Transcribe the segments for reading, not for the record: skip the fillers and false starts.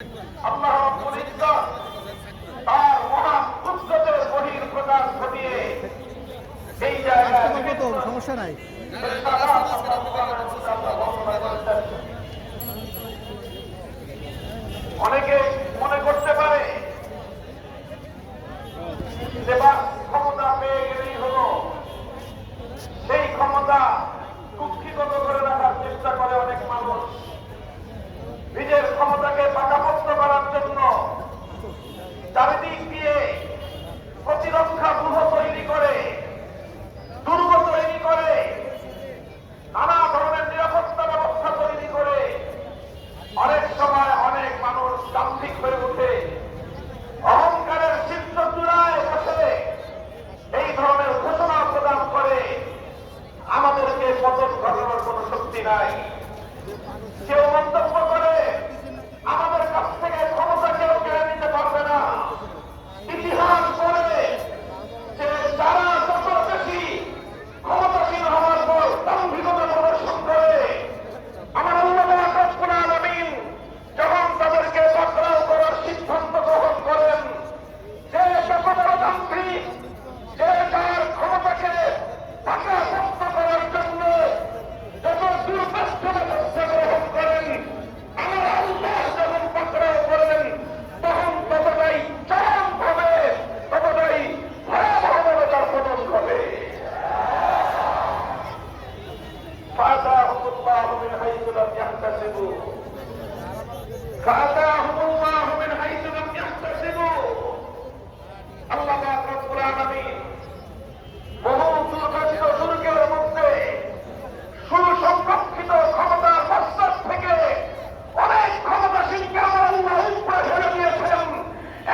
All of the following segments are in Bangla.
আল্লাহ রাব্বুল ইজ্জত তার মহান কুদরতের বহির প্রকাশ ঘটিয়ে এই জায়গায় সমস্যা নাই। অনেকে মনে করতে পারে যে ক্ষমতা পেয়ে গেলেই হলো, সেই ক্ষমতা কুক্ষিগত করে রাখার চেষ্টা করে অনেক মানুষ। নিজের ক্ষমতাকে পাকাপোক্ত করার জন্য চারিদিক দিয়ে প্রতিরক্ষা ব্যূহ তৈরি করে, দুর্গ তৈরি করে, নানা ধরনের নিরাপত্তা ব্যবস্থা তৈরি করে অনেক সময় অনেক মানুষ যান্ত্রিক হয়ে ওঠে, অহংকারের শীর্ষ চূড়ায় বসে এই ধরনের ঘোষণা প্রদান করে আমাদেরকে পতন ঘটানোর কোন শক্তি নাই। কেউ মন্তব্য করে আমাদের কাছ থেকে ক্ষমতা কেউ কেড়ে নিতে পারবে না। ইতিহাস বলে যে যারা যত বেশি ক্ষমতাসীন হওয়ার পর দাম্ভিকতা প্রদর্শন করে, আমার আল্লাহ রাব্বুল আলামিন যখন তাদেরকে পাকড়াও করার সিদ্ধান্ত গ্রহণ করেন, যে যত বড় দাম্ভিক, যে যার ক্ষমতাকে পাকাপোক্ত করার জন্য যত দুর্বৃত্ত ব্যবস্থা গ্রহণ করেন, আমার আল্লাহ যখন পাকড়াও করেন তখন ততটাই চরম হবে, ততটাই ভয়াবহভাবে তার পতন হবে। ফাতাহুমুল্লাহু মিন হাইসু লাম ইয়াহতাসিবু, ফাতাহুমুল্লাহু মিন হাইসু লাম ইয়াহতাসিবু। আল্লাহ পাক রব্বুল আলামিন বহু দুর্গঠিত দুর্গের মধ্যে সুসংরক্ষিত ক্ষমতার প্রস্তাব থেকে অনেক ক্ষমতাসীনকে আমার আল্লাহ উপরে ছেড়ে দিয়েছেন,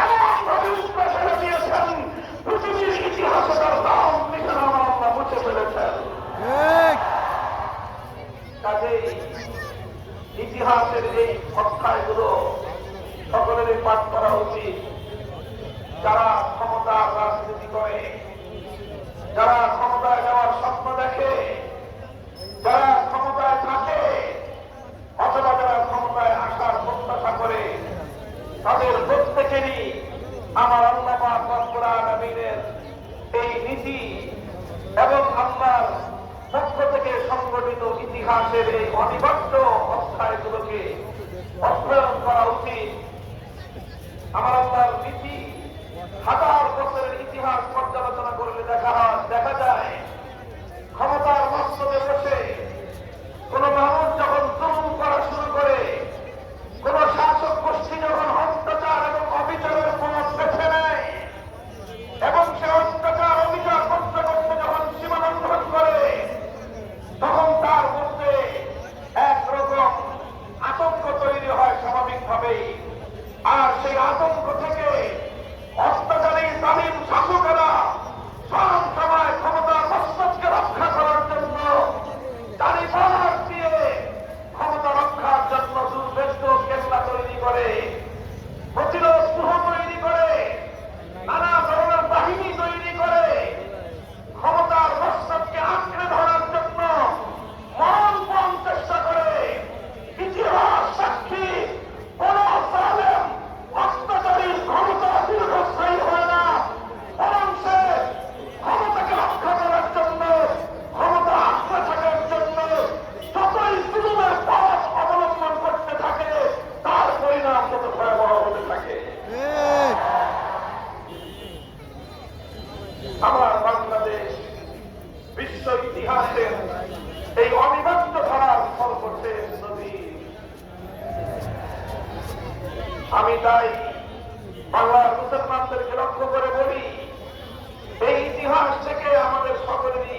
এমনভাবে উপরে ছেড়ে দিয়েছেন পৃথিবীর ইতিহাসে তার নাম নিশানা আমার আল্লাহ মুছে ফেলেছেন। কাজেই ইতিহাসের এই অধ্যায়গুলো সকলেরই পাঠ করা উচিত। যারা ক্ষমতার রাজনীতি করে, যারা ক্ষমতায় যাওয়ার স্বপ্ন দেখে, যারা ক্ষমতায় থাকে অথবা যারা ক্ষমতায় আসার প্রত্যাশা করে, তাদের প্রত্যেকেরই আমার আল্লাহ পাক রব্বুল আলামিনের এই নীতি এবং আল্লাহর পক্ষ থেকে সংগঠিত ইতিহাসের এই অনিবার্য অধ্যায়গুলোকে অধ্যয়ন করা উচিত। আমার আল্লাহর নীতি হাজার বছরের ইতিহাস পর্যালোচনা করলে দেখা যায়, ক্ষমতার মস্তকে বসে কোন মানুষ যখন জুলুম করা শুরু করে, কোন শাসক গোষ্ঠী যখন অত্যাচার এবং অবিচারের পথ বেছে নেয় এবং সে অত্যাচার অবিচার করতে করতে যখন সীমা লঙ্ঘন করে, তখন তার মধ্যে একরকম আতঙ্ক তৈরি হয় স্বাভাবিকভাবেই। আর সেই আতঙ্ক থেকে অত্যাচারী জালিম শাসকেরা সব সময় ক্ষমতার মস্তককে রক্ষা করার জন্য চারিপাশ দিয়ে ক্ষমতা রক্ষার জন্য দুর্ভেদ্য কেল্লা তৈরি করে, প্রতিরোধ ব্যূহ তৈরি করে, নানা ধরনের বাহিনী তৈরি করে, ক্ষমতার মস্তককে আঁকড়ে ধরার জন্য মরণপণ চেষ্টা করে। ইতিহাস সাক্ষী, কোন জালেম অত্যাচারীর ক্ষমতা দীর্ঘস্থায়ী হয় না, বরং সে ক্ষমতাকে রক্ষা করার জন্য, ক্ষমতা আঁকড়ে থাকার জন্য যতই জুলুমের পথ অবলম্বন করতে থাকে, তার পরিণাম তত ভয়াবহ হতে থাকে। আমার বাংলাদেশ বিশ্ব ইতিহাসের এই অনিবার্য ধারার সর্বশেষ নদী। আমি তাই বাংলার মুসলমানদেরকে লক্ষ্য করে বলি, এই ইতিহাস থেকে আমাদের সকলেরই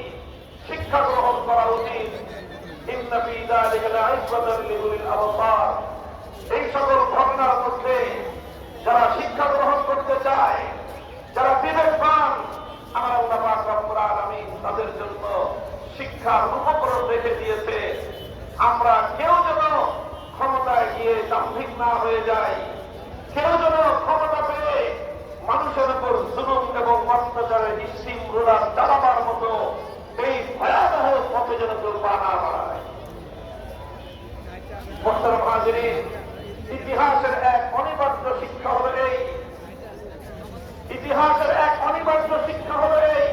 শিক্ষা গ্রহণ করা উচিত। ইন্না ফী যালিকা লা'iবরাতান লিউলিল আবসার। এই সকল ঘটনার মধ্যে যারা শিক্ষা গ্রহণ করতে চায়, যারা বিবেকবান, আমার আল্লাহ পাক রব্বুল আলামিন তাদের জন্য শিক্ষার উপকরণ রেখে দিয়েছে। আমরা কেউ যেন ক্ষমতায় গিয়ে দাম্ভিক না হয়ে যায়, কেউ যেন ক্ষমতা পেয়ে মানুষের উপর জুলুম এবং অত্যাচারের স্টিম রোলার চালাবার মতো এই ভয়াবহ পথে যেন কেউ পা না বাড়ায়। মোহতারাম হাজিরিন, ইতিহাসের এক অনিবার্য শিক্ষা হলো এই, ইতিহাসের এক অনিবার্য শিক্ষা হলো এই,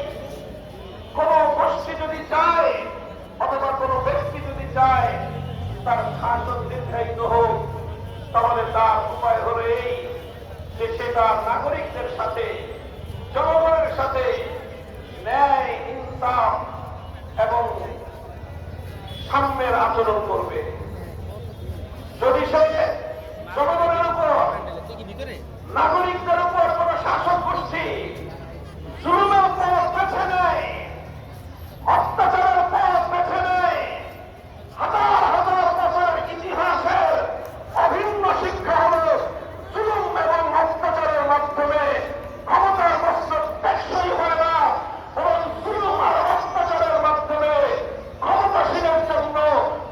কোন গোষ্ঠী যদি চায় অথবা কোন ব্যক্তি যদি চায় তার শাসন দীর্ঘায়িত হোক, তাহলে তার উপায় হলো এই যে সে তার নাগরিকদের সাথে, জনগণের সাথে ন্যায়, ইনসাফ এবং সাম্যের আচরণ করবে। যদি সে জনগণের উপর, নাগরিকদের উপর কোন শাসক গোষ্ঠী জুলুমের পথ বেছে নেয়, অত্যাচারের পথ বেছে নেয়, হাজার হাজার বছর ইতিহাসের অভিন্ন শিক্ষা হল জুলুম এবং অত্যাচারের মাধ্যমে ক্ষমতার মসনদ টেকসই হয় না, এবং জুলুম আর অত্যাচারের মাধ্যমে ক্ষমতাসীনের জন্য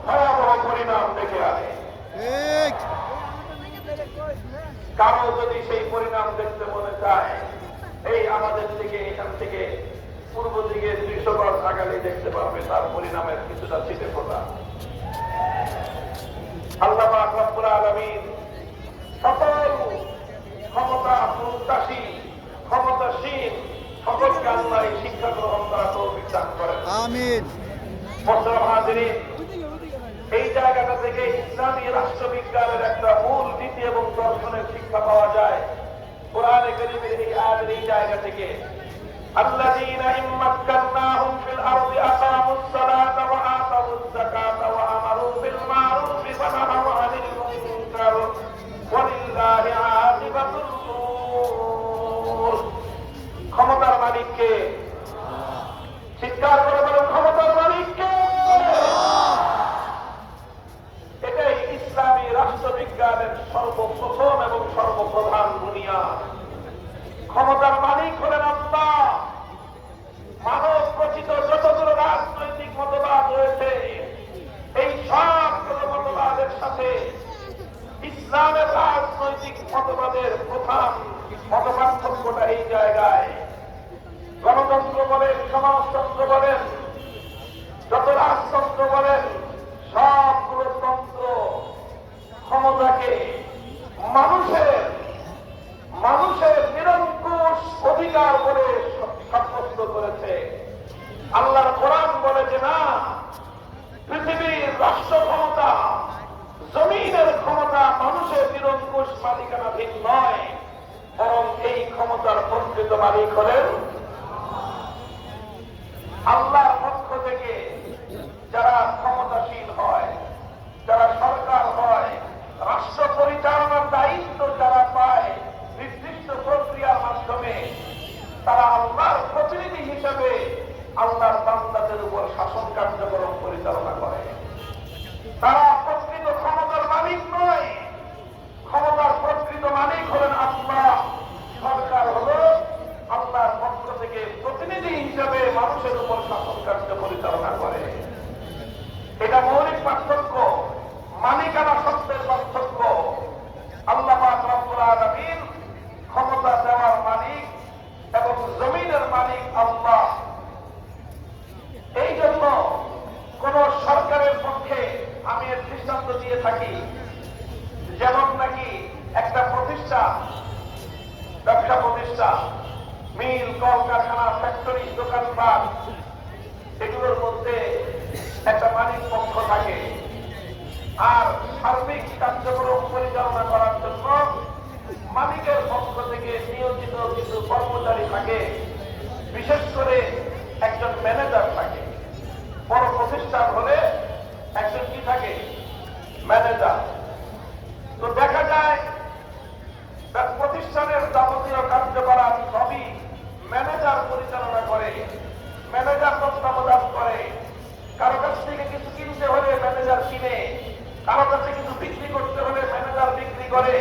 ভয়াবহ পরিণাম ডেকে আনে। কারো যদি সেই পরিণাম দেখতে মনে চায়, এই আমাদের থেকে, এখান থেকে পূর্ব দিকে 200 গজ আগালে দেখতে পারবে তার পরিণামের কিছুটা ছিটে ফোটা। আল্লাহ পাক রব্বুল আলামিন সকল ক্ষমতা প্রত্যাশী, ক্ষমতাসীন সকলকে আল্লাহ শিক্ষা গ্রহণ করা তৌফিক দান করেন। আমিন। মুহতারাম হাজিরিন, এই জায়গাটা থেকে ইসলামী রাষ্ট্রবিজ্ঞানের একটা মূল নীতি এবং দর্শনের শিক্ষা পাওয়া যায় কোরআনে কারীমের এই আয়াতের এই জায়গা থেকে। আল্লাযীনা ইম্মাক্কান্নাহুম ফিল আরদি আকামুস সালাতা ওয়া আতাউয যাকাতা ওয়া আমারু বিল মা'রুফি ওয়া নাহাউ আনিল মুনকার ওয়া লিল্লাহি আকিবাতুল উমুর। ক্ষমতার মালিককে চিৎকার করে বলেন, ক্ষমতার মালিককে। এটাই ইসলামী রাষ্ট্রবিজ্ঞানের সর্বপ্রথম এবং সর্বপ্রধান বুনিয়াদ। ক্ষমতার মালিক হলেন আল্লাহ। মানব রচিত যতগুলো রাজনৈতিক মতবাদ রয়েছে, এই সবগুলো মতবাদের সাথে ইসলামের রাজনৈতিক মতবাদের প্রধান মতপার্থক্যটা এই জায়গায়। গণতন্ত্র বলেন, সমাজতন্ত্র বলেন, যত রাজতন্ত্র বলেন, সবগুলো তন্ত্র ক্ষমতাকে মানুষের নিরঙ্কুশ অধিকার বলে সাব্যস্ত করেছে। আল্লাহর কোরআন বলে যে না, পৃথিবীর রাষ্ট্র ক্ষমতা, জমিনের ক্ষমতা মানুষের নিরঙ্কুশ মালিকানাধীন নয়, বরং এই ক্ষমতার প্রকৃত মালিক হলেন আল্লাহর পক্ষ থেকে। যারা ক্ষমতাশীল হয়, যারা সরকার হয়, রাষ্ট্র পরিচালনার দায়িত্ব যারা পায় নির্দিষ্ট প্রক্রিয়ার মাধ্যমে, তারা আল্লাহর প্রতিনিধি হিসেবে আল্লাহর বান্দাদের উপর শাসন কার্যক্রম পরিচালনা করে। তারা প্রকৃত ক্ষমতার মালিক নয়, ক্ষমতার প্রকৃত মালিক হলেন আল্লাহ। সরকার হল আল্লাহর পক্ষ থেকে প্রতিনিধি হিসেবে মানুষের উপর শাসন কার্য পরিচালনা করে। এটা মৌলিক পার্থক্য, মালিকানা শব্দের পার্থক্য। আল্লাহ পাক রব্বুল আলামিন ক্ষমতা দেওয়ার মালিক এবং জমিনের মালিক আল্লাহ। এই জন্য কোন সরকারের পক্ষে আমি এর দৃষ্টান্ত দিয়ে থাকি, যেমন নাকি একটা প্রতিষ্ঠান, ব্যবসা প্রতিষ্ঠান, মিল, কলকারখানা, ফ্যাক্টরি, দোকানপাট, এগুলোর মধ্যে একটা মালিক পক্ষ থাকে, আর সার্বিক কার্যক্রম পরিচালনা করার জন্য মালিকের পক্ষ থেকে নিয়োজিত কিছু কর্মচারী থাকে, বিশেষ করে একজন ম্যানেজার থাকে। বড় প্রতিষ্ঠান হলে একজন কি থাকে? ম্যানেজার। তো দেখা যায় প্রতিষ্ঠানের যাবতীয় কার্যকলাপ সবই ম্যানেজার পরিচালনা করে, ম্যানেজার তত্ত্বাবধান করে। কারো কাছ থেকে কিছু কিনতে হলে ম্যানেজার কিনে, কারো কাছে কিছু বিক্রি করতে হলে ম্যানেজার বিক্রি করে,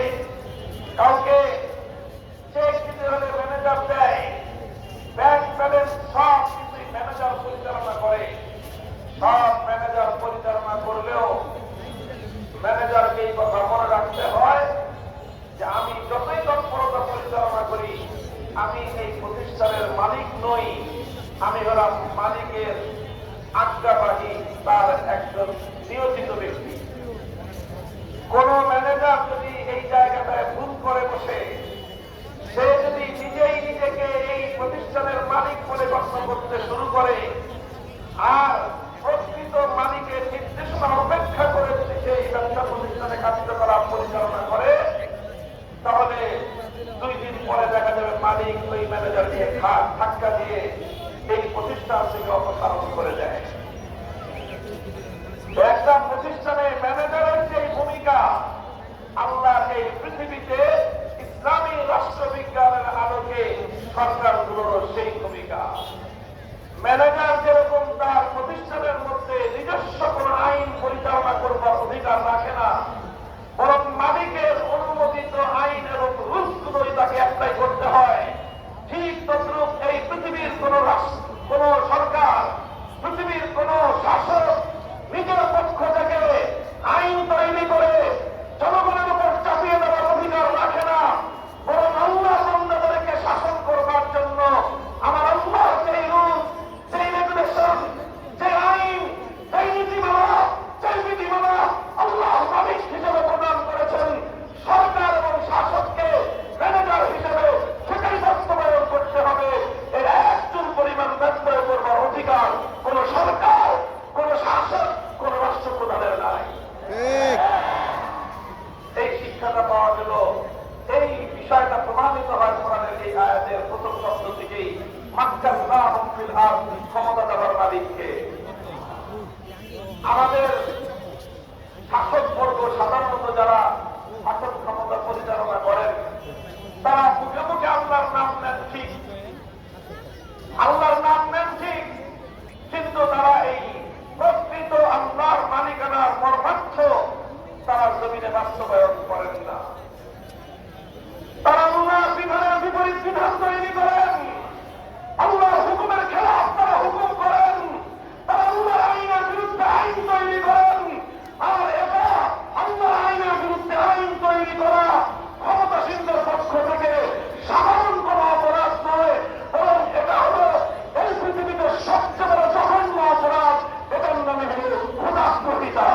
কাউকে চেক দিতে হলে ম্যানেজার দেয়, ব্যাংক ব্যালেন্স সব কিছুই ম্যানেজার পরিচালনা করে। সব ম্যানেজার পরিচালনা করলেও ম্যানেজারকে এই কথা মনে রাখতে হয় যে আমি যতই তৎপরতা পরিচালনা করি, আমি এই প্রতিষ্ঠানের মালিক নই, আমি হলাম মালিকের আজ্ঞাবাহী, তার একজন নিয়োজিত ব্যক্তি। কোন ম্যানেজার যদি এই জায়গাটায় ভুল করে বসে সে যদি নিজেই নিজেকে এই প্রতিষ্ঠানের মালিক বলে গণ্য করতে শুরু করে আর প্রকৃত মালিকের নির্দেশনা উপেক্ষা করে যদি সেই ব্যবসা প্রতিষ্ঠানে কার্যকলাপ পরিচালনা করে তাহলে 2 দিন পরে দেখা যাবে মালিক ওই ম্যানেজারকে ধাক্কা দিয়ে এই প্রতিষ্ঠান থেকে অপসারণ করে দেয়। একটা প্রতিষ্ঠানে ম্যানেজারের যে ভূমিকা আল্লাহ এই পৃথিবীতে ইসলামী রাষ্ট্রবিজ্ঞানের আলোকে সরকারগুলোর সেই ভূমিকা। ম্যানেজার যেরকম তার প্রতিষ্ঠানের মধ্যে নিজস্ব কোন আইন পরিচালনা করবার অধিকার রাখে না, বরং মালিকের অনুমোদিত আইন এবং রুলসগুলোই তাকে অ্যাপ্লাই করতে হয়। ঠিক তদ্রুপ এই পৃথিবীর কোন সরকার, পৃথিবীর কোন শাসক নিজের পক্ষ থেকে আইন তৈরি করে জনগণের উপর চাপিয়ে দেওয়ার অধিকার রাখে না, বরং আল্লাহ বান্দাদেরকে শাসন করবার জন্য আমার আল্লাহ সেই রুল, সেই রেগুলেশন, যে আইন, সেই নীতিমালা, সেই বিধিমালা আল্লাহ মালিক হিসেবে প্রদান করেছেন। সরকার এবং শাসককে ম্যানেজার হিসেবে সেটাই বাস্তবায়ন করতে হবে। এর একচুল পরিমাণ ব্যত্যয় করবার অধিকার কোন সরকার, কোন শাসক, কোন রাষ্ট্রপ্রধানের নাই। এই শিক্ষাটা পাওয়া গেল, এই বিষয়টা প্রমাণিত হয় কোরআনের এই আয়াতের প্রথম শব্দ থেকেই। মাক্কান্নাহুম ফিল আরদ, ক্ষমতা দেওয়ার মালিককে। আমাদের শাসক বর্গ সাধারণত যারা শাসক ক্ষমতা পরিচালনা করেন তারা মুখে মুখে আল্লাহর নাম নেন ঠিক, আল্লাহর নাম নেন ঠিক, কিন্তু তারা এই প্রকৃত আল্লাহর মালিকানার মর্মার্থ তারা জমিনে বাস্তবায়ন করেন না। তারা আল্লাহর বিধানের বিপরীত বিধান তৈরি করেন, আল্লাহর হুকুমের খেলাফ তারা হুকুম করেন, তারা আল্লাহর আইনের বিরুদ্ধে আইন তৈরি করেন। আর এটা আল্লাহর আইনের বিরুদ্ধে আইন তৈরি করা ক্ষমতাসীনদের পক্ষ থেকে সাধারণ কোন অপরাধ নয়, এবং এটা হলো এই পৃথিবীতে সবচেয়ে বড় জঘন্য অপরাধ। এটার নামে হল ক্ষুধাস্পৃতা।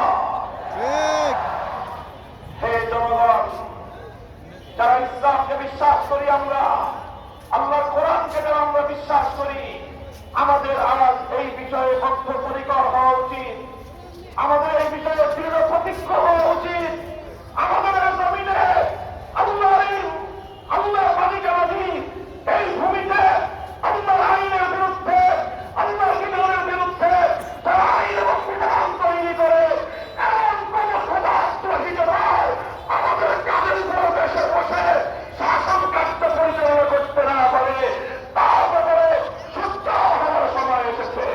হে জনগণ, যারা ইসলামকে বিশ্বাস করি, আমরা আল্লাহর কোরআনকে যারা আমরা বিশ্বাস করি, আমাদের আজ এই বিষয়ে বদ্ধপরিকর হওয়া উচিত, আমাদের এই বিষয়ে দৃঢ় প্রতিজ্ঞ হওয়া উচিত। আমাদের জমিনে আল্লাহর মালিকানাধীন এই ভূমিতে আল্লাহর আইনের বিরুদ্ধে, আল্লাহর বিধানের বিরুদ্ধে যারা আইন এবং বিধান তৈরি করে এমন কোন ক্ষুধাস্পৃতরাও আমাদের কাজের উপর দেশে বসে শাসন কার্য পরিচালনা করতে না পারে, তার ব্যাপারে সূর্য হওয়ার সময় এসেছে।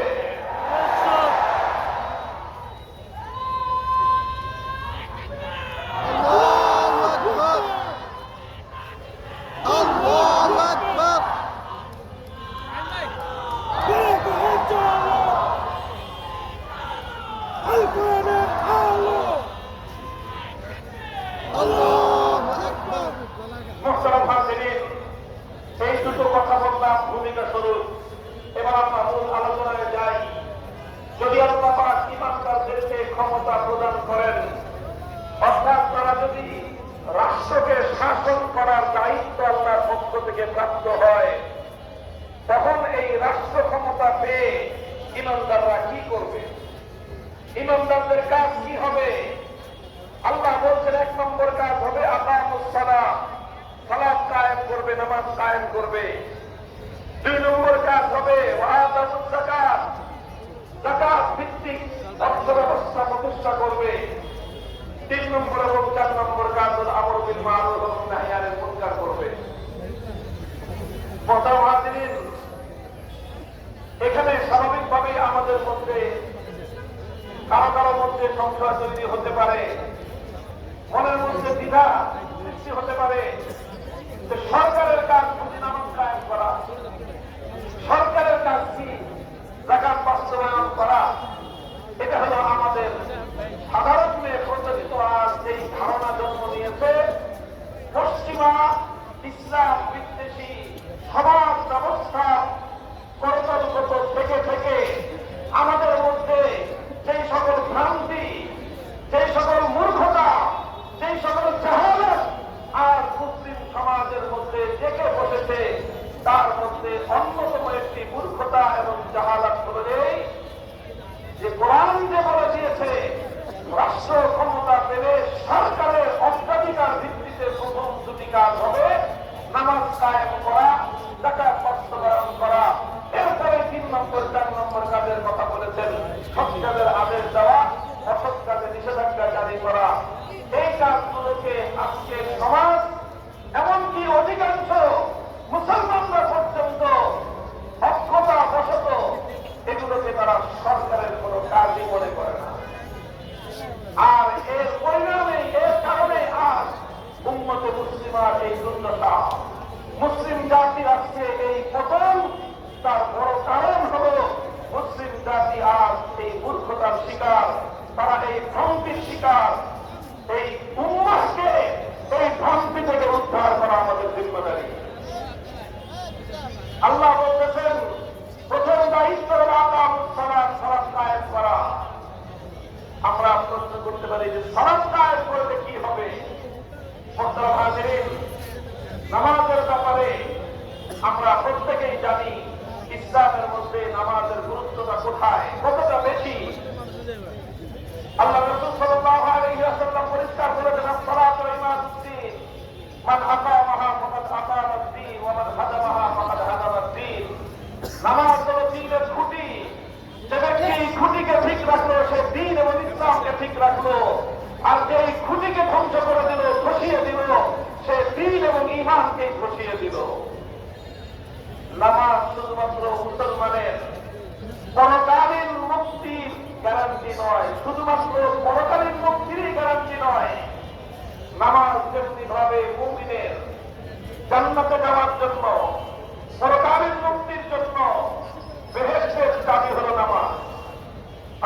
এই দুটো কথা বললাম ভূমিকা স্বরূপ। এবার আমরা মূল আলোচনায় যাই। যদি আল্লাহ পাক ঈমানদারদেরকে ক্ষমতা প্রদান করেন, অর্থাৎ তারা যদি রাষ্ট্রকে শাসন করার দায়িত্ব আল্লাহর পক্ষ থেকে প্রাপ্ত হয়, তখন এই রাষ্ট্র ক্ষমতা পেয়ে ঈমানদাররা কি করবে? ঈমানদারদের কাজ কি হবে? আল্লাহ বলছেন 1 নম্বর কাজ হবে আকামুস সালাত, সালাত কায়েম করবে, নামাজ কায়েম করবে। 2 নম্বর কাজ হবে ওয়াতামুজ যাকাত, যাকাত ভিত্তিক অর্থ ব্যবস্থা প্রতিষ্ঠা করবে। 3 নম্বর এবং 4 নম্বর কাজ হল আমর বিল মারুফ এবং নাহি আনিল মুনকার করবে। মুহতারাম, এখানে স্বাভাবিকভাবেই আমাদের মধ্যে কারো কারো মধ্যে সংশয় তৈরি হতে পারে, মনের মধ্যে দ্বিধা সৃষ্টি হতে পারে যে সরকারের কাজ বুঝি নামাজ কায়েম করা, সরকারের কাজ কি যাকাত বাস্তবায়ন করা। এটা হলো আমাদের সাধারণ প্রচলিত আজ এই ধারণা জন্ম নিয়েছে পশ্চিমা ইসলাম বিদ্বেষী সমাজ ব্যবস্থা করতলগত থেকে থেকে আমাদের মধ্যে যেই সকল ভ্রান্তি, যেই সকল মূর্খতা, যেই সকল জাহালত আর মুসলিম সমাজের মধ্যে জেগে বসেছে, তার মধ্যে অন্যতম একটি মূর্খতা এবং জাহালাত হল যে কোরআন যে বলে দিয়েছে রাষ্ট্র ক্ষমতা পেলে সরকারের অগ্রাধিকার ভিত্তিতে প্রথম দুটি কাজ হবে নামাজ কায়েম করা, যাকাত বাস্তবায়ন করা, এরপরে 3 নম্বর 4 নম্বর কাজের কথা বলেছেন, সৎ কাজের আদেশ দেওয়া, অসৎ কাজে নিষেধাজ্ঞা জারি করা। এই কাজগুলোকে আজকে সমাজ এমনকি অধিকাংশ মুসলমানরা পর্যন্ত অক্ষতা বশত এগুলোকে তারা সরকারের কোন কাজই মনে করে না। আর এর পরিণামে, এর কারণে আজ উম্মতে মুসলিমার এই দুর্দশা, মুসলিম জাতির আজকে এই পতন, তার বড় কারণ হল মুসলিম জাতি আজ এই মূর্খতার শিকার, তারা এই ভ্রান্তির শিকার। এই উম্মাহকে এই ভ্রান্তি থেকে উদ্ধার করা আমাদের জিম্মেদারি। আল্লাহ বলতেছেন প্রথম দায়িত্ব হল সালাত কায়েম করা। আমরা প্রশ্ন করতে পারি যে সালাত কায়েম করলে কি হবে? নামাজের ব্যাপারে আমরা প্রত্যেকেই জানি ইসলামের মধ্যে নামাজের গুরুত্বটা কোথায়, কতটা বেশি। আল্লাহ রাসূল সাল্লাল্লাহু আলাইহি ওয়াসাল্লাম পরিষ্কার বলেছেন, সালাতু ইমাদুদ্দিন, মান আকামাহা ফাকাদ আকামাদ-দ্বীন ওয়া মান হাদামাহা ফাকাদ হাদামাদ-দ্বীন। নামাজ হলো দ্বীনের খুঁটি। যে ব্যক্তি খুঁটিকে ঠিক রাখলো সে দ্বীন এবং ইসলামকে ঠিক রাখলো, আর যে খুঁটিকে ধ্বংস করে দিল, ধসিয়ে দিল, সে দ্বীন এবং ঈমানকে ধসিয়ে দিল। নামাজ শুধুমাত্র মুসলমানের পরকালীন মুক্তির গ্যারান্টি নয়, শুধুমাত্র পরকালীন মুক্তিরই গ্যারান্টি নয়। নামাজ যেমনি ভাবে মুমিনের জান্নাতে যাওয়ার জন্য, পরকালীন মুক্তির জন্য বেহেশতের চাবি হলো নামাজ।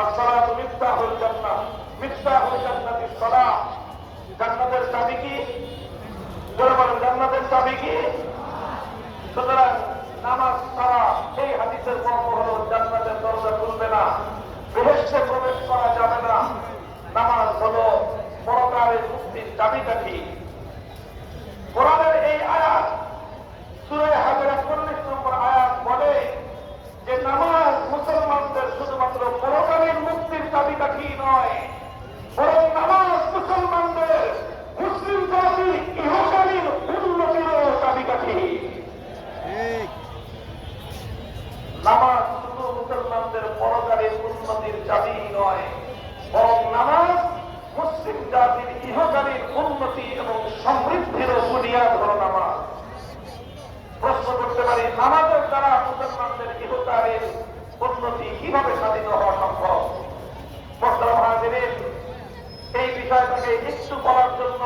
আসসালাতু মিফতাহুল জান্নাহ, মিফতাহুল জান্নাতিস সালাত। জান্নাতের চাবি কি? জোরে বলেন, জান্নাতের চাবি কি? সুতরাং নামাজ ছাড়া এই হাদিসের মর্ম হলো জান্নাতের দরজা খুলবে না, বেহেশতে প্রবেশ করা যাবে না। নামাজ হলো পরকালের মুক্তির চাবিকাঠি। কোরআনের এই আয়াত সূরা হাজর 41 নম্বর আয়াত বলে যে নামাজ মুসলমানদের শুধুমাত্র পরকালীন মুক্তির চাবিকাঠি নয়, বরং নামাজ মুসলমানদের মুসলিম জাতির ইহকালীন উন্নতিরও চাবিকাঠি। নামাজ শুধু মুসলমানদের পরকালীন উন্নতির চাবি নয়, বরং নামাজ মুসলিম জাতির ইহকালীন উন্নতি এবং সমৃদ্ধিরও বুনিয়াদ হল নামাজ। প্রশ্ন করতে পারি, নামাজের দ্বারা মুসলমানদের ইহকালীন উন্নতি কিভাবে সাধিত হওয়া সম্ভব? এই বিষয়টাকে একটু বলার জন্য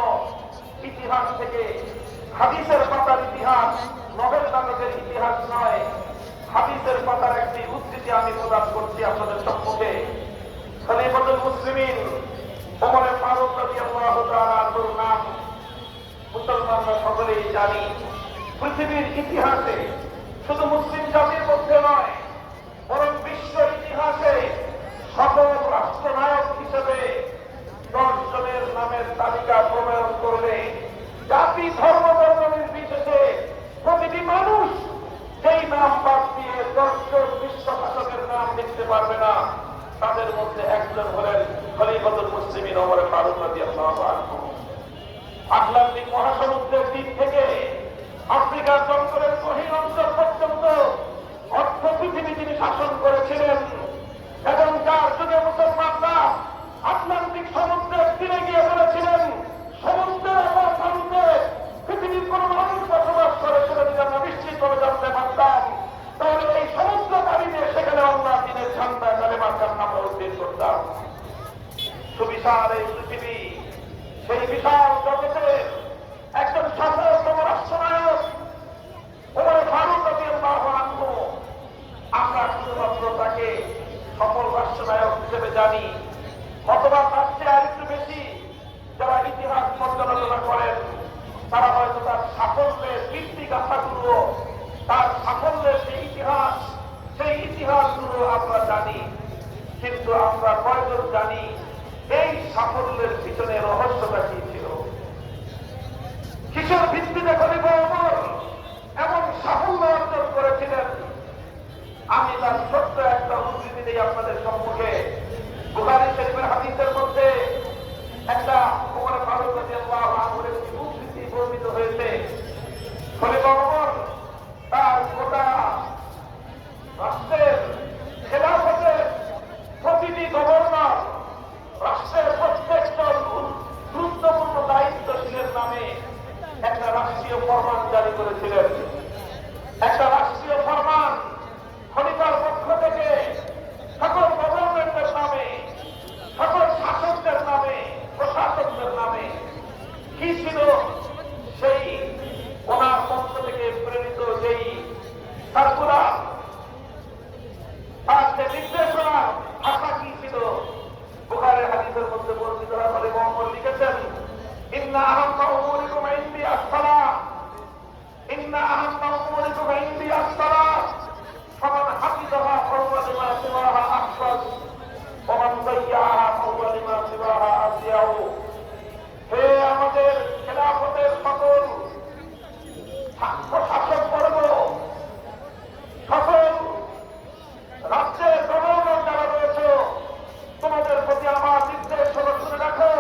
ইতিহাস থেকে, হাদিসের পাতার ইতিহাস, নভেল নাটকের ইতিহাস নয়, হাদিসের পাতার একটি উদ্ধৃতি আমি প্রদান করছি আপনাদের সম্মুখে। খলিফাতুল মুসলিমিন ওমর ফারুক রাদিয়াল্লাহু তাআলা আনহুর নাম মুসলমানরা সকলেই জানি। পৃথিবীর ইতিহাসে শুধু মুসলিম জাতির মধ্যে নয়, বরং বিশ্ব ইতিহাসে সকল রাষ্ট্রনায়ক হিসেবে 10 জনের নামের তালিকা প্রণয়ন করলে জাতি ধর্ম বর্ণ নির্বিশেষে প্রতিটি মানুষ যেই নাম বাদ দিয়ে 10 জন বিশ্ব শাসকের নাম লিখতে পারবে না, তাদের মধ্যে একজন হলেন খলিফাতুল মুসলিমিন ওমর ফারুক রাদিয়াল্লাহু আনহু। আটলান্টিক মহাসমুদ্রের দিক থেকে আফ্রিকার জঙ্গলের গহীন অঞ্চল পর্যন্ত অর্ধ পৃথিবী তিনি শাসন করেছিলেন, এবং যার যুগে মুসলমানরা আটলান্টিক সমুদ্রের তীরে গিয়ে বলেছিলেন, সমুদ্রের অপর প্রান্তে পৃথিবীর কোন মানুষ বসবাস করে সেটা যদি আমরা নিশ্চিতভাবে জানতে পারতাম, তাহলে এই সমুদ্র পাড়ি দিয়ে সেখানে আল্লাহ দিনের ঝান্ডা কালেমার ঝান্ডা আমরা উদ্ধার করতাম। সুবিশাল এই পৃথিবী, সেই বিশাল জগতের একজন সফলতম রাষ্ট্রনায়ক ওমর ফারুক রাদিয়াল্লাহু আনহু। আমরা শুধুমাত্র তাকে সফল রাষ্ট্রনায়ক হিসেবে জানি, অথবা তার চেয়ে আরেকটু বেশি যারা ইতিহাস পর্যালোচনা করেন তারা হয়তো তার সাফল্যের কীর্তি গাথাগুলো, তার সাফল্যের যে ইতিহাস, সেই ইতিহাসগুলো আমরা জানি। কিন্তু আমরা কয়জন জানি এই সাফল্যের পিছনে রহস্যটা কি ছিল? কিসের ভিত্তিতে খলিফা ওমর এমন সাফল্য অর্জন করেছিলেন, আমি তার ছোট্ট একটা উদ্ধৃতি দিই আপনাদের সম্মুখে। বুখারী শরীফের হাদিসের মধ্যে একটা ওমর ফারুক রাদিয়াল্লাহু আনহুর একটি উদ্ধৃতি বর্ণিত হয়েছে। খলিফা ওমর তার গোটা রাষ্ট্রের খেলাফতের প্রতিটি গভর্নর, রাষ্ট্রের প্রত্যেকজন গুরুত্বপূর্ণ দায়িত্বশীলের নামে একটা রাষ্ট্রীয় ফরমান জারি করেছিলেন। একটা রাষ্ট্রীয় ফরমান খলিফার পক্ষ থেকে সকল গভর্নরদের নামে, সকল শাসকদের নামে, প্রশাসকদের নামে কি ছিল, সেই ওনার পক্ষ থেকে প্রেরিত যেই সার্কুলার, তার যে নির্দেশনার ভাষা কি ছিল, বুখারীর হাদিসের মধ্যে বর্ণিত হলে মোহাম্মদ লিখেছেন, ইন্না আহাম্মা উমুরিকুম ইনদি আস-সালাহ, ইন্না আহাম্মা উমুরিকুম ইনদি আস-সালাহ, ফামান হাফিযাহা ফাহুয়া লিমা সিওয়াহা আহফাজ, ওয়া মান দায়্যাহা ফাহুয়া লিমা সিওয়াহা আযিয়াউ। হে আমাদের খেলাফতের সকল শাসক বর্গ, সকল রাজ্যের গভর্নর যারা রয়েছে, তোমাদের প্রতি আমার নির্দেশ হলো, শুনে রাখো,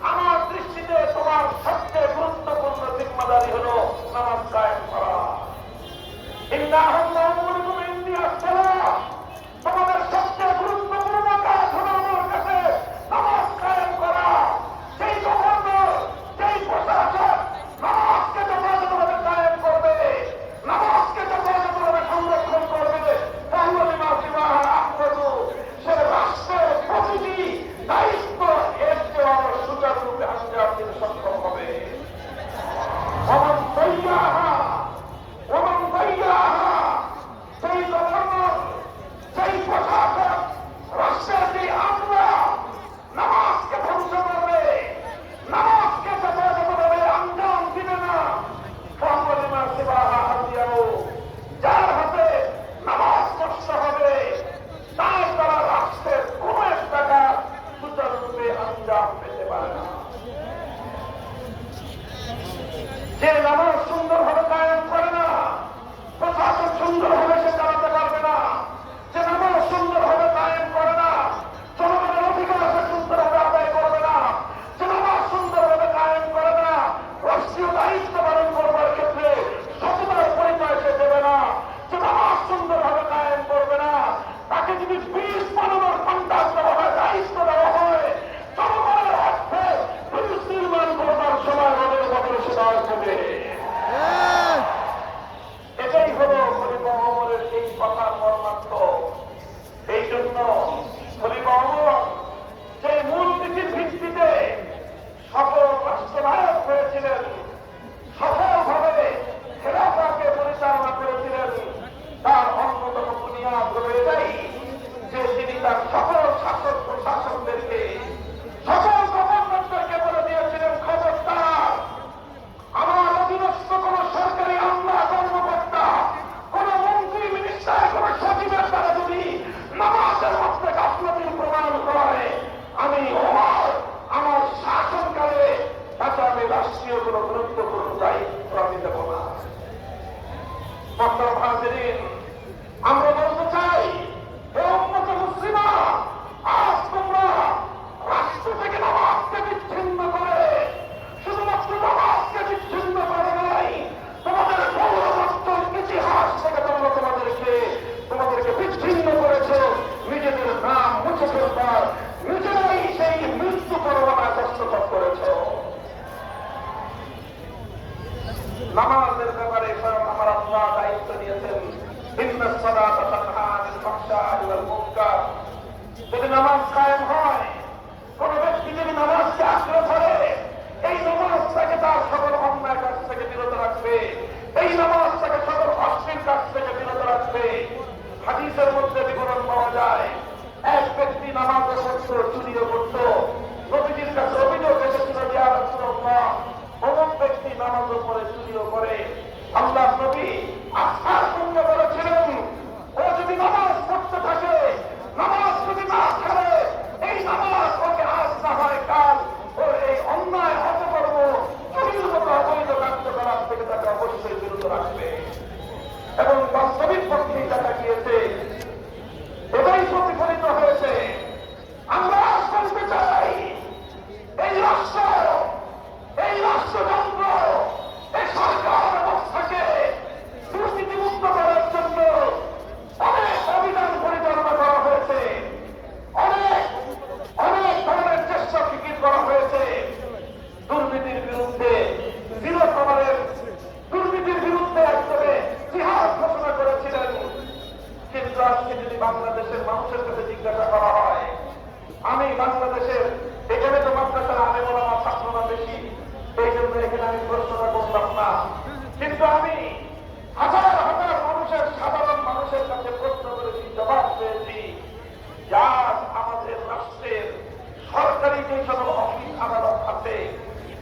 আমার দৃষ্টিতে তোমার সবচেয়ে গুরুত্বপূর্ণ জিম্মাদারি হলো নামাজ কায়েম করা। তোমাদের সবচেয়ে গুরুত্বপূর্ণ কাজ হলো আমার কাছে নামাজ কায়েম করা। সেই গভর্নর, সেই প্রশাসক নামাজকে যথাযথভাবে কায়েম করবে, নামাজকে যথাযথভাবে সংরক্ষণ করবে, সে রাষ্ট্রের প্রতিটি দায়িত্ব এর চেয়ে সুচারুরূপে আঞ্জাম দিতে সক্ষম হবে। সেই গভর্নর, সেই প্রশাসক, রাষ্ট্রের যে আমরা নামাজকে ধ্বংস করবে, নামাজকে যথাযথভাবে আঞ্জাম দিবে না, যার হাতে নামাজ নষ্ট হবে তার দ্বারা রাষ্ট্রের কোন একটা কাজ সুচারুরূপে আঞ্জাম পেতে পারে না। যে নামাজ সুন্দরভাবে কায়েম করে না, প্রশাসন সুন্দরভাবে সে চালাতে পারবে না। যে নামাজ সুন্দরভাবে কায়েম করে না, জনগণের অধিকার সে সুন্দরভাবে আদায় করবে না। যে নামাজ সুন্দরভাবে কায়েম করে না, রাষ্ট্রীয় দায়িত্ব পালন করবার ক্ষেত্রে সততার পরিচয় সে দেবে না। যে নামাজ সুন্দরভাবে কায়েম করবে না, তাকে যদি ব্রিজ বানানোর কন্ট্রাক্ট দেওয়া হয়, দায়িত্ব দেওয়া হয়, জনগণের অর্থে ব্রিজ নির্মাণ করবার সময় রোডের বদলে সে দেওয়া হবে। এটাই হলো খলিফা ওমরের এই কথার মর্মার্থ। এই জন্য খলিফা ওমর যে মূলনীতির ভিত্তিতে সকল রাষ্ট্রনায়ক হয়েছিলেন, সফলভাবে খেলাফতকে পরিচালনা করেছিলেন, তার অন্যতম বুনিয়াদ হলো এটাই যে তিনি তার সকল শাসক প্রশাসকদেরকে, সকল গভর্নরদেরকে বলে দিয়েছিলেন, খবরদার, আমার অধীনস্থ কোন সরকারি আমলা কর্মকর্তা, কোন মন্ত্রী, মিনিস্টার, কোন সচিবের দ্বারা যদি নামাজের মধ্যে গাফলতির প্রমাণ হয়, আমি ওমর আমার শাসনকালে তাকে আমি রাষ্ট্রীয় কোন গুরুত্বপূর্ণ দায়িত্ব আমি দেব না। মোহতারাম হাজিরিন, আমরা বলতে চাই, হে উম্মতে মুসলিমা, আজ তোমরা রাষ্ট্র থেকে নামাজকে বিচ্ছিন্ন করে, শুধুমাত্র নামাজকে বিচ্ছিন্ন করে নাই, তোমাদের গৌরবোজ্জ্বল ইতিহাস থেকে তোমরা তোমাদেরকে বিচ্ছিন্ন করেছ, নিজেদের নাম মুছে ফেলবার নিজেরাই সেই মৃত্যু পরোয়ানা দস্তখত করেছ। নামাজের ব্যাপারে স্বয়ং আমার আল্লাহ দায়িত্ব নিয়েছেন, ইন্নাস সালাতা তানহা আনিল ফাহশাই ওয়াল মুনকার। যদি নামাজ কায়েম হয়, কোন ব্যক্তি যদি নামাজকে আঁকড়ে ধরে, এই নামাজ তাকে তার সকল অন্যায় কাজ থেকে বিরত রাখবে, এই নামাজ তাকে সকল অশ্লীল কাজ থেকে বিরত রাখবে। হাদিসের মধ্যে বিবরণ পাওয়া যায়, এক ব্যক্তি নামাজের মধ্যে চুরিও করত, নবীজির কাছে অভিযোগ এসেছিল, ইয়া রাসূলুল্লাহ, অমুক ব্যক্তি নামাজের পরে চুরিও করে। আল্লাহ নবী আস্থার সঙ্গে বলেছিলেন, ও যদি নামাজ পড়তে থাকে, নামাজ যদি না ছাড়ে, এই নামাজ ওকে আজ না হয় কাল ওর এই অন্যায় অপকর্ম চুরির মতো অবৈধ যে সকল অফিস আদালত আছে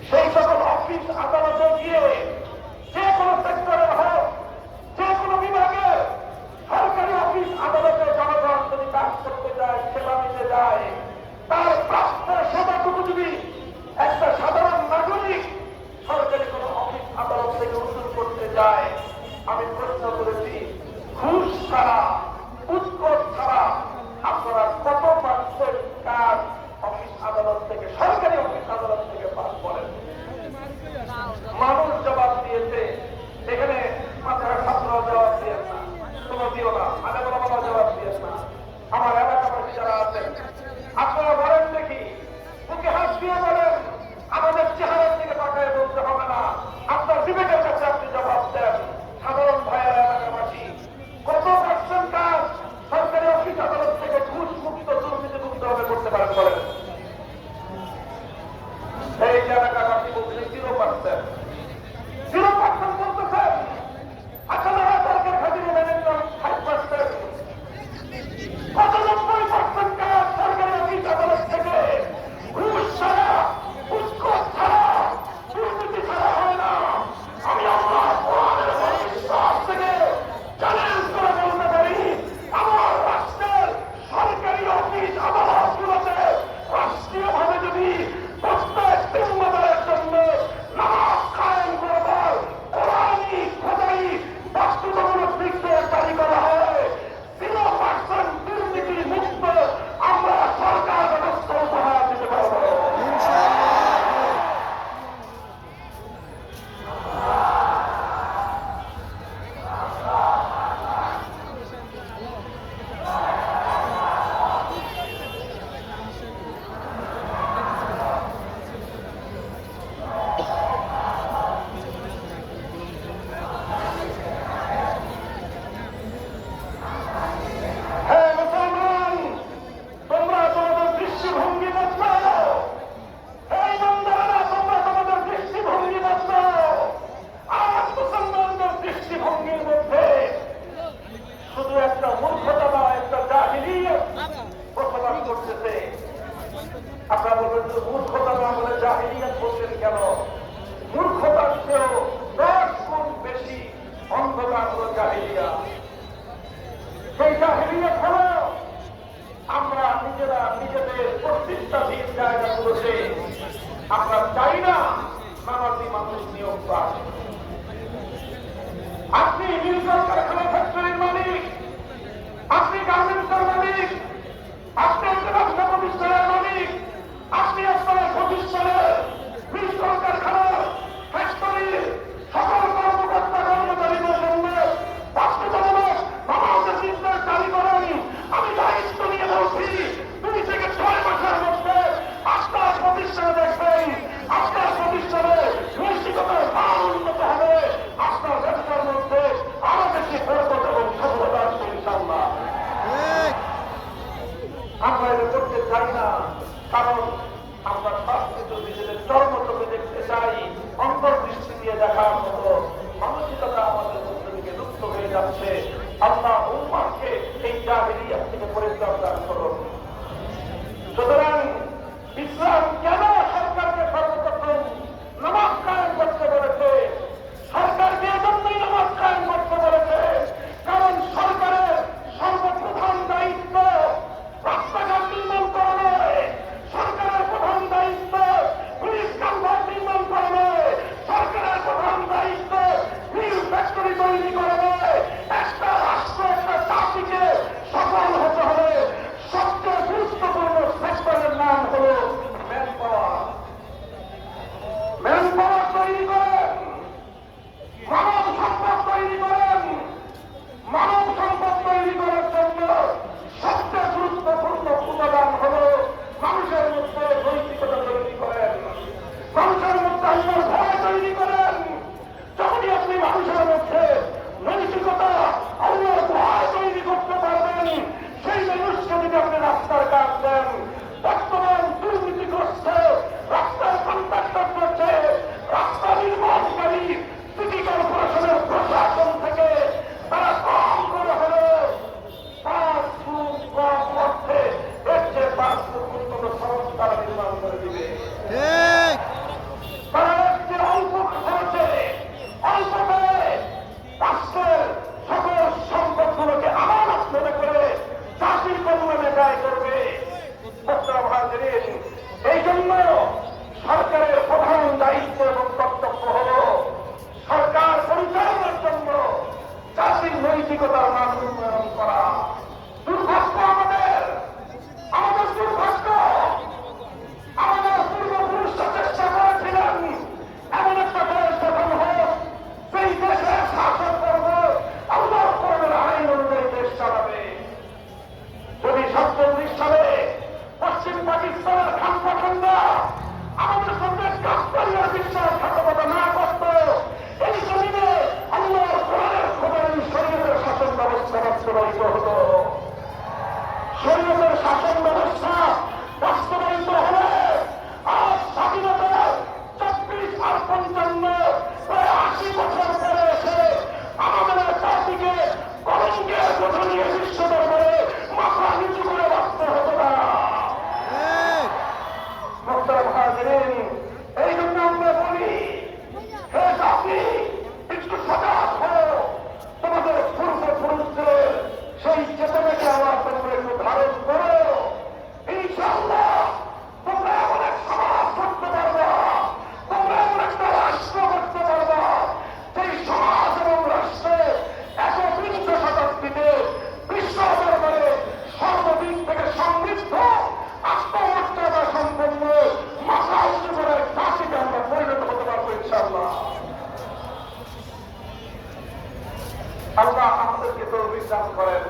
সেই সকল অফিস আদালতে গিয়ে যে কোনো সেক্টরের হোক যে কোনো বিভাগের সরকারি অফিস আদালতে জনগণ যদি কাজ করতে যায় সেবা দিতে যায় তার প্রাপ্য সেবাটুকু যদি একটা সাধারণ নাগরিক সরকারি কোনো অফিস আদালত থেকে উসুল করতে যায় আমি প্রশ্ন করেছি ঘুষ ছাড়া উৎকট ছাড়া আপনারা কত পার্সেন্ট কাজ অফিস আদালত থেকে সরকারি অফিস আদালত থেকে পাস করেন? মানুষ জবাব দিয়েছে, এখানে মাথার ছাত্ররা জবাব দিয়েছে না, কোনো দিও না, আলেমরা জবাব দিয়েছে না, আমার এলাকাবাসী যারা আছেন আপনারা বলেন দেখি, বুকে হাত দিয়ে বলেন, আমাদের চেহারার দিকে তাকায় বলতে হবে না, আপনার বিবেকের কাছে আপনি জবাব দেন। সাধারণ ভাইয়ের এলাকাবাসী কত পার্সেন্ট কাজ সরকারি অফিস আদালত থেকে ঘুষ মুক্ত দুর্নীতি মুক্ত ভাবে করতে পারেন বলেন? এই এলাকাবাসী বলতে 0%। 0% বলতেছেন, আচ্ছা যারা সরকার খাতিরে মেনে নিল 5%। কত 90% কাজ সরকারি অফিস আদালত থেকে ঘুষ ছাড়া উৎকট ছাড়া দুর্নীতি ছাড়া হয় না। আমি আমার কোরআনের বিশ্বাস থেকে চ্যালেঞ্জ করে বলতে পারি, আমার রাষ্ট্রের সরকারি অফিস আদালতগুলোতে রাষ্ট্রীয়ভাবে যদি প্রত্যেক তিনবারের জন্য নামাজ কায়েম করবার কোরআনি খোদাই বাস্তবমূলক নির্দেশ জারি করা হয়, 0% দুর্নীতি মুক্ত আমরা সরকার ব্যবস্থা উপহার দিতে পারবো। আপনারা বলবেন যে মূর্খতা না বলে জাহিলিয়াত বলছেন কেন? মূর্খতার চেয়েও 10 গুণ বেশি অন্ধকার হলো জাহিলিয়াত। সেই জাহিলিয়াত হলো আমরা নিজেরা নিজেদের প্রতিষ্ঠাধীন জায়গাগুলোতে আমরা চাই না নানাজি মানুষ নিয়োগ পান। আপনি মিলকল কারখানা ফ্যাক্টরির মালিক, আপনি গার্মেন্টসের মালিক, আপনি একটা ব্যবসা প্রতিষ্ঠানের মালিক, আপনি আপনার প্রতিষ্ঠানের মিলকল কারখানার ফ্যাক্টরির সকল কর্মকর্তা কর্মচারীদের সঙ্গে বাধ্যতামূলক নামাজের নির্দেশ জারি করেন। আমি দায়িত্ব নিয়ে বলছি, 2 থেকে 6 মাসের মধ্যে আপনার প্রতিষ্ঠানে দেখবেন আপনার প্রতিষ্ঠানে নৈতিকতার মান উন্নত হবে, আপনার ব্যবসার মধ্যে আরো বেশি বরকত এবং সফলতা আসবে ইনশাআল্লাহ। আমরা এটা করতে চাই না, কারণ আমরা সবকিছু নিজেদের চর্মচোখে দেখতে চাই, অন্তর্দৃষ্টি দিয়ে দেখার মতো মানসিকতা আমাদের মধ্যে থেকে লুপ্ত হয়ে যাচ্ছে। আল্লাহ উম্মাহকে এই জাহিলিয়াত থেকে পরিত্রাণ দান করুন। সুতরাং ইসলাম কেন সরকারকে সর্বপ্রথম নামাজ কায়েম করতে বলেছে? সরকারকে এজন্যই নামাজ কায়েম করতে বলেছে কারণ সরকারের সর্বপ্রধান দায়িত্ব রাস্তাঘাট নির্মাণ করা নয়, সরকারের প্রধান দায়িত্ব পুলিশ কালভার্ট নির্মাণ করা নয়, সরকারের প্রধান দায়িত্ব মিল ফ্যাক্টরি তৈরি করা নয়। একটা রাষ্ট্র একটা জাতিকে সফল হতে হবে সবচেয়ে গুরুত্বপূর্ণ সেক্টরের নাম হল ম্যান পাওয়ার। ম্যান পাওয়ার তৈরি করেন, মানব সম্পদ তৈরি করেন। মানব সম্পদ তৈরি করার জন্য সবচেয়ে গুরুত্বপূর্ণ উপাদান হল মানুষের মধ্যে নৈতিকতা তৈরি করেন, মানুষের মধ্যে আল্লাহর ভয় তৈরি করেন। যখনই আপনি মানুষের মধ্যে বিশ্বাস করেন।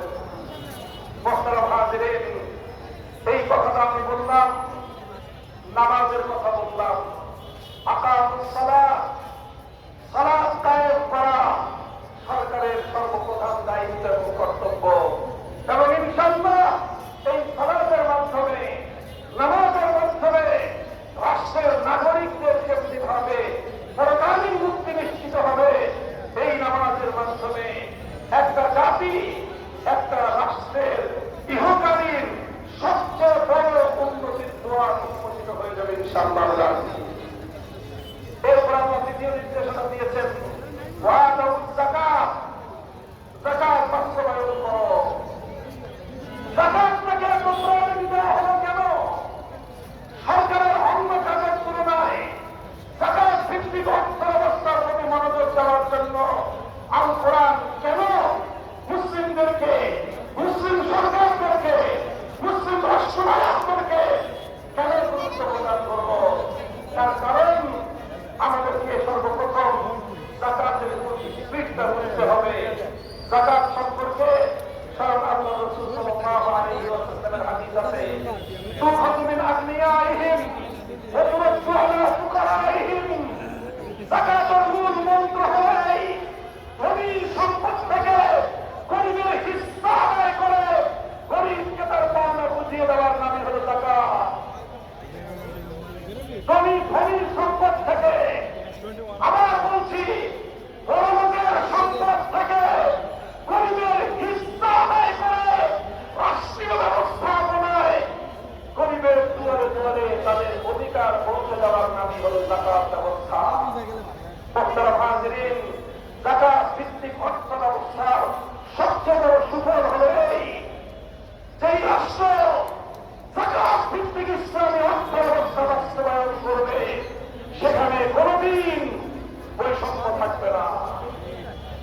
মোহতারাম হাজিরিন, এই কথাটা আমি বললাম, নামাজের কথা বললাম। আকামুস সালাত, সালাত কায়েম করা সরকারের সর্বপ্রধান দায়িত্ব এবং কর্তব্য, এবং ইনশাআল্লাহ এই সালাতের মাধ্যমে, নামাজের মাধ্যমে রাষ্ট্রের নাগরিকদের যেমনিভাবে পরকালীন মুক্তি নিশ্চিত হবে, এই নামাজের মাধ্যমে একটা জাতি, একটা রাষ্ট্রের ইহকালীন সবচেয়ে বড় উন্নতির দ্বার উন্মোচিত হয়ে যাবে ইনশাআল্লাহ। এরপর আমরা দ্বিতীয় নির্দেশনা দিয়েছেন, যাকাত, যাকাত বাস্তবায়ন করো। যাকাতটাকে এত প্রায়োরিটি দেওয়া হলো কেন? সরকারের অন্য কাজের তুলনায় যাকাত ভিত্তিক অর্থ ব্যবস্থার প্রতি মনোযোগ দেওয়ার জন্য আল কোরআন কেন মুসলিমদেরকে, মুসলিম সরকারদেরকে, মুসলিম রাষ্ট্রনায়কদেরকে কেন গুরুত্ব প্রদান করব? তার কারণ আমাদেরকে সর্বপ্রথম যাকাতের প্রতি স্ট্রিক্টটা করতে হবে। যাকাত সম্পর্কে স্বয়ং আল্লাহ রাসূল সাল্লাল্লাহু আলাইহি ওয়াসাল্লামের হাদিস আছে, তুখাযু মিন আগনিয়াইহিম ওয়া তুরাদ্দু আলা ফুকারাইহিম। যাকাতের মূল মন্ত্র হলো এই, ধনী সম্পদ থেকে গরিবের হিস্সা আদায় করে গরিবকে তার পাওনা বুঝিয়ে দেওয়ার নামই হলো যাকাত। ধনীর সম্পদ থেকে, আবার বলছি, বড় লোকের সম্পদ থেকে গরিবের হিস্সা আদায় করে রাষ্ট্রীয় ব্যবস্থাপনায় গরিবের দুয়ারে দুয়ারে তাদের অধিকার পৌঁছে দেওয়ার নামই হল যাকাত ব্যবস্থা। মোহতারাম হাজিরিন, যাকাত ভিত্তিক অর্থ ব্যবস্থার সবচেয়ে বড় সুফল হল এই, যেই রাষ্ট্র যাকাত ভিত্তিক ইসলামী অর্থ ব্যবস্থা বাস্তবায়ন করবে, সেখানে কোনদিন বৈষম্য থাকবে না।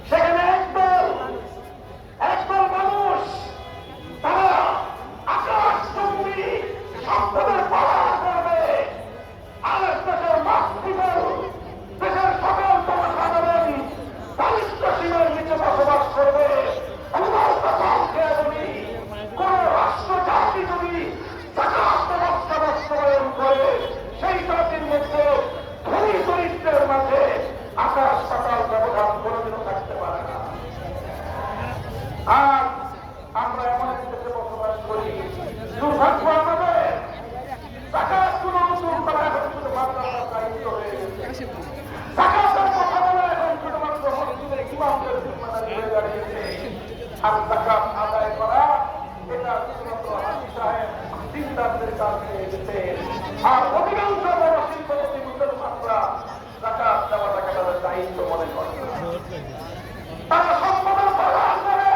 সেখানে একদল মানুষ তারা আকাশচুম্বী সম্পদের পালন করবে, আর দেশের মাতৃদল, দেশের সকল জনসাধারণ দারিদ্র সীমার নিচে বসবাস করবে। কোন রাষ্ট্র জাতি যদি যাকাত ব্যবস্থা বাস্তবায়ন করে, সেই জাতির মধ্যে ধনী দরিদ্রের মাঝে আকাশ পাতাল ব্যবধান কোনদিনও থাকতে পারে না। আর আমরা এমন এক দেশে বসবাস করি, দুর্ভাগ্য আমাদের, যাকাত কোন নতুন তারা এখন শুধু মাদ্রাসার দায়িত্ব হয়ে গেছে। যাকাতের কথা বলে এখন শুধুমাত্র মসজিদের ইমামদের জিম্মাদারি হয়ে দাঁড়িয়েছে। আর যাকাত আদায় করা এটা শুধুমাত্র হাজী সাহেব দিনদারদের কাজ হয়ে গেছে। আর অধিকাংশ বড় শিল্পপতি মুসলমানরা যাকাত দেওয়াটাকে তাদের দায়িত্ব মনে করে। তারা সম্পদের প্রদান করে,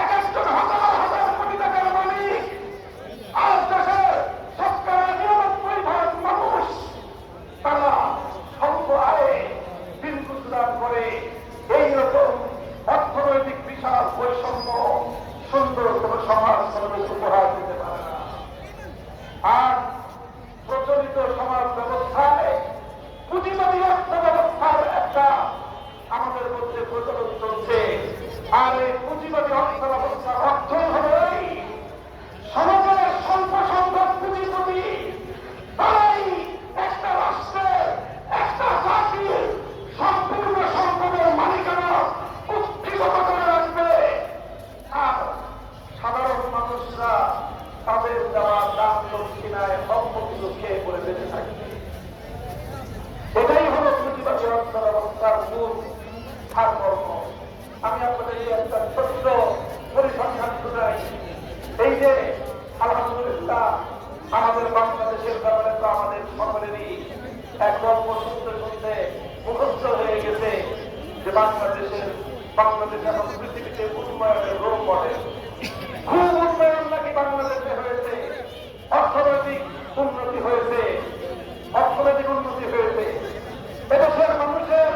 এক একজন হাজার হাজার কোটি টাকার মালিক। আর দেশের 99% মানুষ তারা স্বল্প আয়ে দিন গুজরান করে। এইরকম অর্থনৈতিক বিশাল বৈষম্য সুন্দর কোন সমাজ কোনদিন উপহার দিতে পারে না। আর প্রচলিত সমাজ ব্যবস্থায় পুঁজিবাদী অর্থ ব্যবস্থার একটা আমাদের মধ্যে প্রচলন চলছে। আর এই পুঁজিবাদী অর্থ ব্যবস্থার অর্থ হল এই, সমাজের স্বল্প সংখ্যক পুঁজিপতি তারাই একটা রাষ্ট্রের, একটা জাতির সম্পূর্ণ সম্পদের মালিকানা কুক্ষিগত করে রাখবে। আর সাধারণ মানুষরা তাদের দেওয়া দান দক্ষিণায় সম্পত্তি খেয়ে পড়ে বেঁচে থাকবে। এটাই হল পুঁজিবাদী অর্থ ব্যবস্থার মূল সারমর্ম। আমি আপনাদেরকে একটা ছোট্ট পরিসংখ্যান শোনাই। এই যে আলহামদুলিল্লাহ আমাদের বাংলাদেশের ব্যাপারে তো আমাদের সকলেরই এক গল্প শুনতে শুনতে মুখস্থ হয়ে গেছে যে বাংলাদেশ এখন পৃথিবীতে উন্নয়নের রোল মডেল। খুব উন্নয়ন নাকি বাংলাদেশে হয়েছে, অর্থনৈতিক উন্নতি হয়েছে, এদেশের মানুষের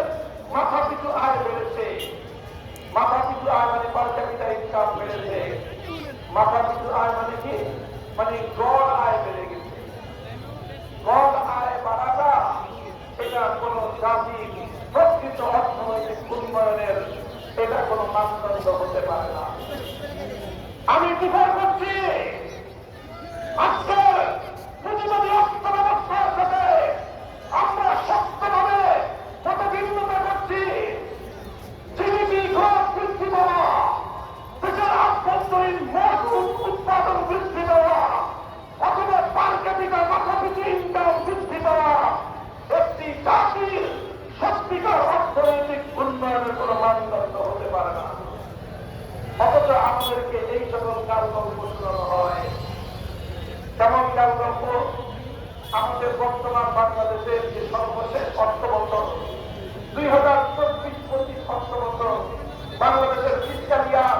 মাথা পিছু আয় বেড়েছে। মাথা পিছু আয় মানে পার ক্যাপিটা ইনকাম বেড়েছে। মাথা পিছু আয় মানে কি? মানে গড় আয় বেড়ে গেছে। গড় আয় বাড়াটা এটা কোন জাতির প্রকৃত অর্থনৈতিক উন্নয়নের এটা এটা কোনো মানদণ্ড হতে পারে না। আমি বিচার করছি আজকে প্রতিবাদী অস্ত্র ব্যবস্থার সাথে আমরা শক্তভাবে প্রতিবিম্বিত করছি। জিডিপি গ্রোথ বৃদ্ধি পাওয়া, দেশের আভ্যন্তরীণ মজুদ উৎপাদন বৃদ্ধি পাওয়া অথবা পার ক্যাপিটা মাথাপিছু ইনকাম বৃদ্ধি পাওয়া একটি জাতির সত্যিকার অর্থনৈতিক উন্নয়নের কোন মানদণ্ড হতে পারে না। অথচ আমাদেরকে এই সকল কালকল্প শোনানো হয়। কেমন কালকল্প? আমাদের বর্তমান বাংলাদেশের যে সর্বশেষ অর্থবছর 2024-25 অর্থবছর, বাংলাদেশের ফিসক্যাল ইয়ার